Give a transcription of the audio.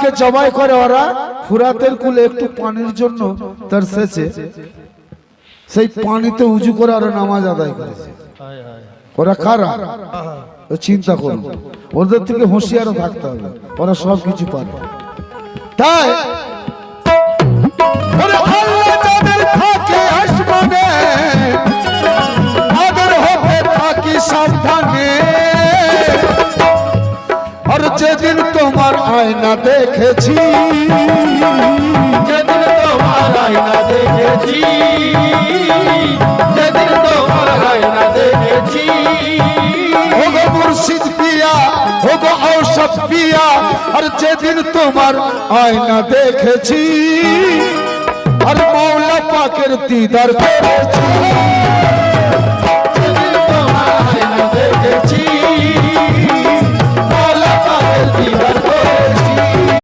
কে জবাই করে ওরা ফুরাতের কুলে একটু পানির জন্য তার শেষে সেই পানিতে উজু করে ওরা নামাজ আদায় করেছে। ওরা কারা চিন্তা করুন, ওদের থেকে হুঁশিয়ারও থাকতে হবে, ওরা সব কিছু পারে। তাই আল্লাহ যাদের থাকে আসমানে তাদের হবে থাকি সাবধানে। আর যেদিন তোমার আয়না দেখেছি, যেদিন তোমার আয়না দেখেছি, যেদিন তোমার আয়না দেখেছি, ওগো মুর্শিদ পিয়া ওগো ঔষধ পিয়া, আর যেদিন তোমার আয়না দেখেছি আর মৌলা পাকের দিদার পেয়েছি।